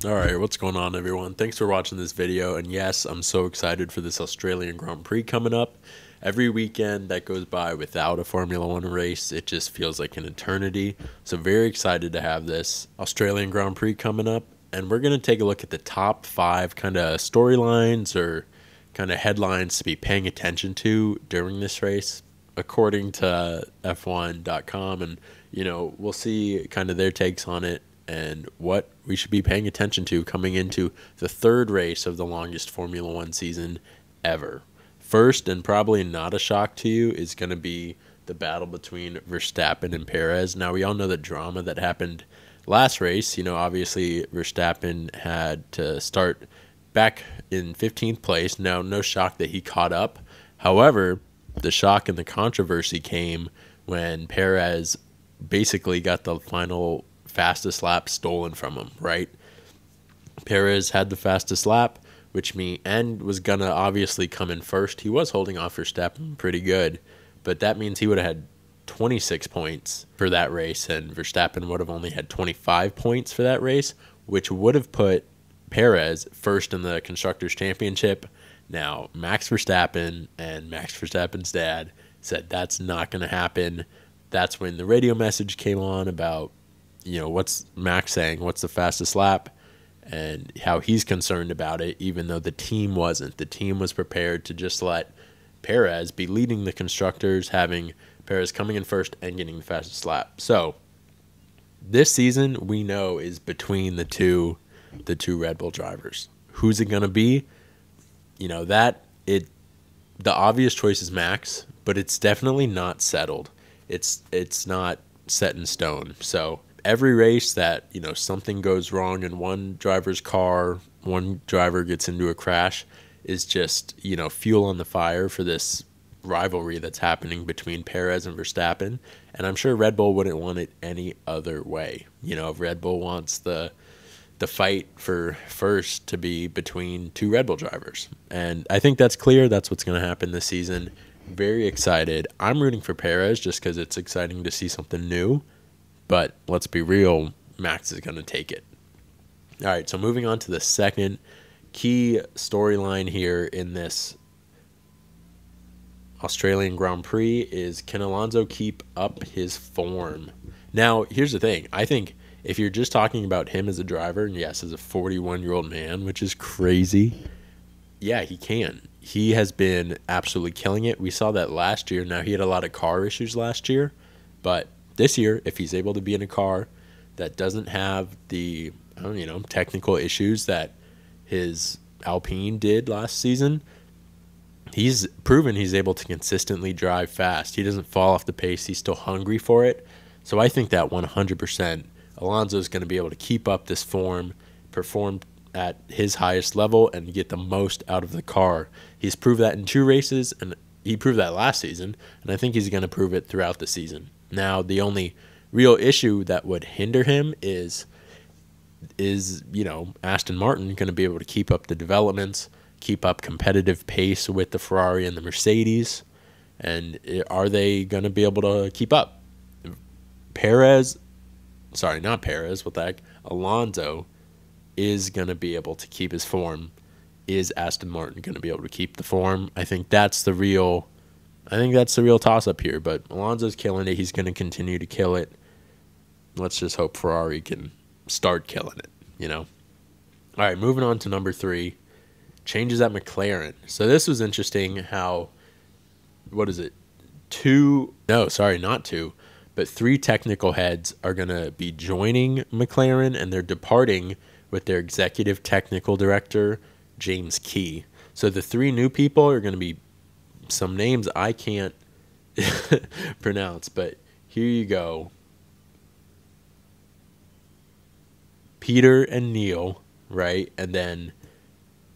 Alright, what's going on everyone? Thanks for watching this video, and yes, I'm so excited for this Australian Grand Prix coming up. Every weekend that goes by without a Formula 1 race, it just feels like an eternity. So very excited to have this Australian Grand Prix coming up, and we're going to take a look at the top 5 kind of storylines or kind of headlines to be paying attention to during this race, according to F1.com, and we'll see kind of their takes on it and what we should be paying attention to coming into the third race of the longest Formula One season ever. First, and probably not a shock to you, is going to be the battle between Verstappen and Perez. Now, we all know the drama that happened last race. Obviously, Verstappen had to start back in 15th place. Now, no shock that he caught up. However, the shock and the controversy came when Perez basically got the final fastest lap stolen from him, right? Perez had the fastest lap, and was gonna obviously come in first. He was holding off Verstappen pretty good, but that means he would have had 26 points for that race, and Verstappen would have only had 25 points for that race, which would have put Perez first in the Constructors' Championship. Now, Max Verstappen and Max Verstappen's dad said that's not going to happen. That's when the radio message came on about what's Max saying, what's the fastest lap, and how he's concerned about it, even though the team wasn't. The team was prepared to just let Perez be leading the constructors, having Perez coming in first and getting the fastest lap. So this season, we know, is between the two Red Bull drivers. Who's it going to be? The obvious choice is Max, but it's definitely not settled. It's not set in stone. So every race that something goes wrong in one driver's car, one driver gets into a crash, is just fuel on the fire for this rivalry that's happening between Perez and Verstappen. And I'm sure Red Bull wouldn't want it any other way. If Red Bull wants the fight for first to be between two Red Bull drivers, and I think that's clear. That's what's going to happen this season. Very excited. I'm rooting for Perez just because it's exciting to see something new. But let's be real, Max is going to take it. All right, so moving on to the second key storyline here in this Australian Grand Prix is, can Alonso keep up his form? Now, here's the thing. I think if you're just talking about him as a driver, and yes, as a 41-year-old man, which is crazy, yeah, he can. He has been absolutely killing it. We saw that last year. Now, he had a lot of car issues last year, but this year, if he's able to be in a car that doesn't have the, technical issues that his Alpine did last season, he's proven he's able to consistently drive fast. He doesn't fall off the pace. He's still hungry for it. So I think that 100% Alonso is going to be able to keep up this form, perform at his highest level, and get the most out of the car. He's proved that in 2 races, and he proved that last season, and I think he's going to prove it throughout the season. Now, the only real issue that would hinder him is Aston Martin going to be able to keep up the developments, keep up competitive pace with the Ferrari and the Mercedes, and are they going to be able to keep up? Alonso is going to be able to keep his form. Is Aston Martin going to be able to keep the form? I think that's the real toss-up here, but Alonso's killing it. He's going to continue to kill it. Let's just hope Ferrari can start killing it, All right, moving on to number 3, changes at McLaren. So this was interesting how, 3 technical heads are going to be joining McLaren, and they're departing with their executive technical director, James Key. So the 3 new people are going to be some names I can't pronounce, but here you go. Peter and Neil, right? And then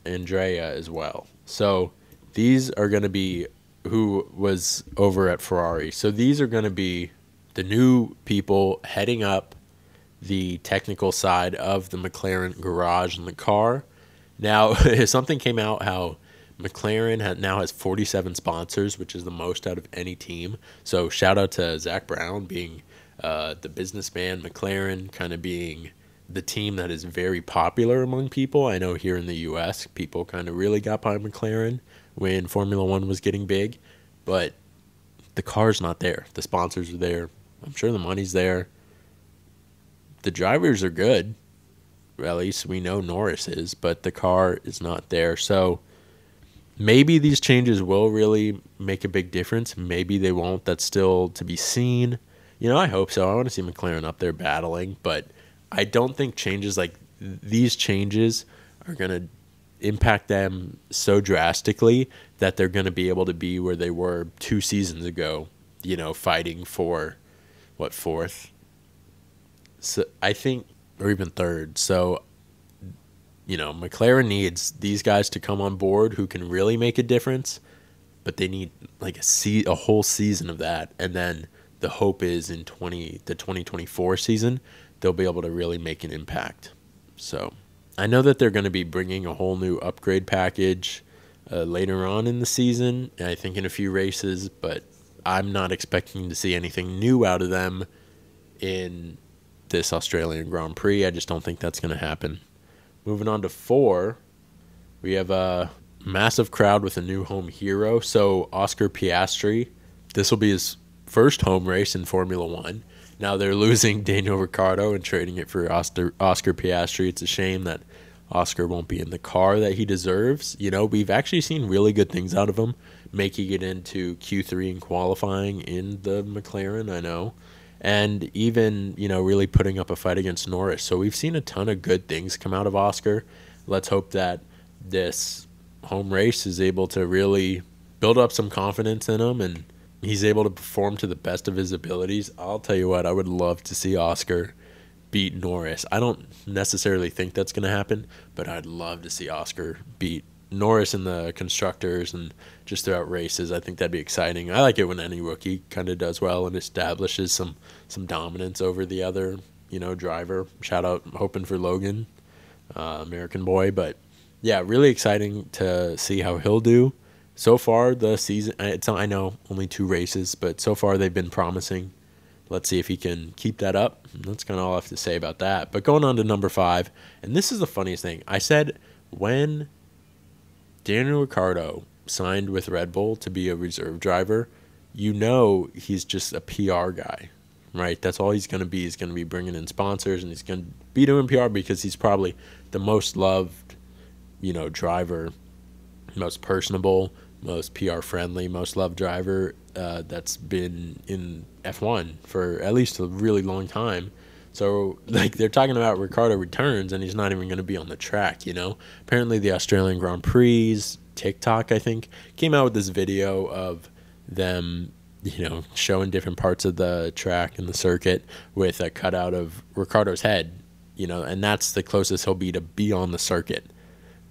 Andrea as well. So these are going to be who was over at Ferrari. So these are going to be the new people heading up the technical side of the McLaren garage and the car. Now, something came out how McLaren now has 47 sponsors, which is the most out of any team. So shout out to Zach Brown being the businessman, McLaren kind of being the team that is very popular among people. I know here in the US, people kind of really got behind McLaren when Formula One was getting big, but the car's not there. The sponsors are there. I'm sure the money's there. The drivers are good. At least we know Norris is, but the car is not there. So maybe these changes will really make a big difference. Maybe they won't. That's still to be seen. I hope so. I want to see McLaren up there battling, but I don't think changes like these changes are going to impact them so drastically that they're going to be able to be where they were 2 seasons ago, fighting for, fourth? So I think, or even third. So, McLaren needs these guys to come on board who can really make a difference, but they need like a whole season of that. And then the hope is in the 2024 season, they'll be able to really make an impact. So I know that they're going to be bringing a whole new upgrade package later on in the season, I think in a few races, but I'm not expecting to see anything new out of them in this Australian Grand Prix. I just don't think that's going to happen. Moving on to 4, we have a massive crowd with a new home hero. So Oscar Piastri, this will be his first home race in Formula One. Now they're losing Daniel Ricciardo and trading it for Oscar Piastri. It's a shame that Oscar won't be in the car that he deserves. We've actually seen really good things out of him, making it into Q3 in qualifying in the McLaren, I know. And even, really putting up a fight against Norris. So we've seen a ton of good things come out of Oscar. Let's hope that this home race is able to really build up some confidence in him and he's able to perform to the best of his abilities. I'll tell you what, I would love to see Oscar beat Norris. I don't necessarily think that's going to happen, but I'd love to see Oscar beat Norris in the constructors and just throughout races. I think that'd be exciting. I like it when any rookie kind of does well and establishes some dominance over the other, driver. Shout out, hoping for Logan, American boy. But yeah, really exciting to see how he'll do. So far, the season, I know only 2 races, but so far they've been promising. Let's see if he can keep that up. That's kind of all I have to say about that. But going on to number 5, and this is the funniest thing. I said when Daniel Ricciardo signed with Red Bull to be a reserve driver, he's just a PR guy, right? That's all he's going to be. He's going to be bringing in sponsors, and he's going to be doing PR because he's probably the most loved, driver, most personable, most PR friendly, most loved driver that's been in F1 for at least a really long time. So, they're talking about Ricciardo returns, and he's not even going to be on the track, Apparently, the Australian Grand Prix, TikTok, I think, came out with this video of them, showing different parts of the track and the circuit with a cutout of Ricciardo's head, and that's the closest he'll be on the circuit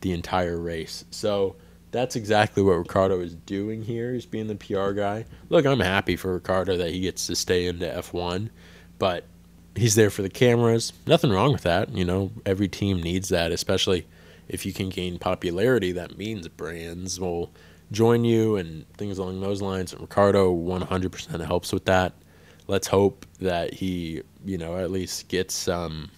the entire race. So that's exactly what Ricciardo is doing here. He's being the PR guy. Look, I'm happy for Ricciardo that he gets to stay into F1, but he's there for the cameras. Nothing wrong with that. Every team needs that, especially if you can gain popularity. That means brands will join you and things along those lines. And Ricciardo 100% helps with that. Let's hope that he, at least gets some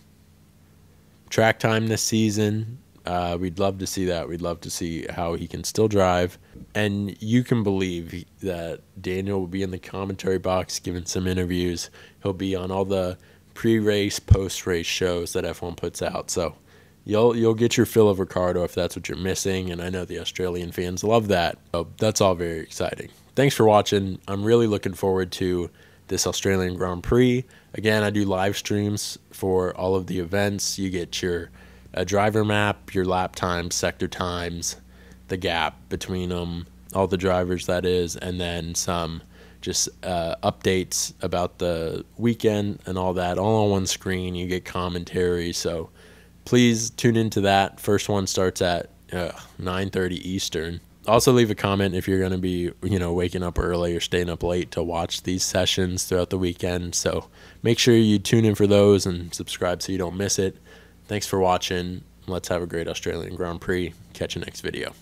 track time this season. We'd love to see that. We'd love to see how he can still drive. And you can believe that Daniel will be in the commentary box giving some interviews. He'll be on all the pre-race, post-race shows that F1 puts out. So you'll get your fill of Ricciardo if that's what you're missing. And I know the Australian fans love that. So that's all very exciting. Thanks for watching. I'm really looking forward to this Australian Grand Prix. Again, I do live streams for all of the events. You get your driver map, your lap times, sector times, the gap between them, all the drivers that is, and then some just updates about the weekend and all that, all on one screen. You get commentary, so please tune into that. First one starts at 9:30 Eastern. Also leave a comment if you're going to be, waking up early or staying up late to watch these sessions throughout the weekend. So make sure you tune in for those and subscribe so you don't miss it. Thanks for watching. Let's have a great Australian Grand Prix. Catch you next video.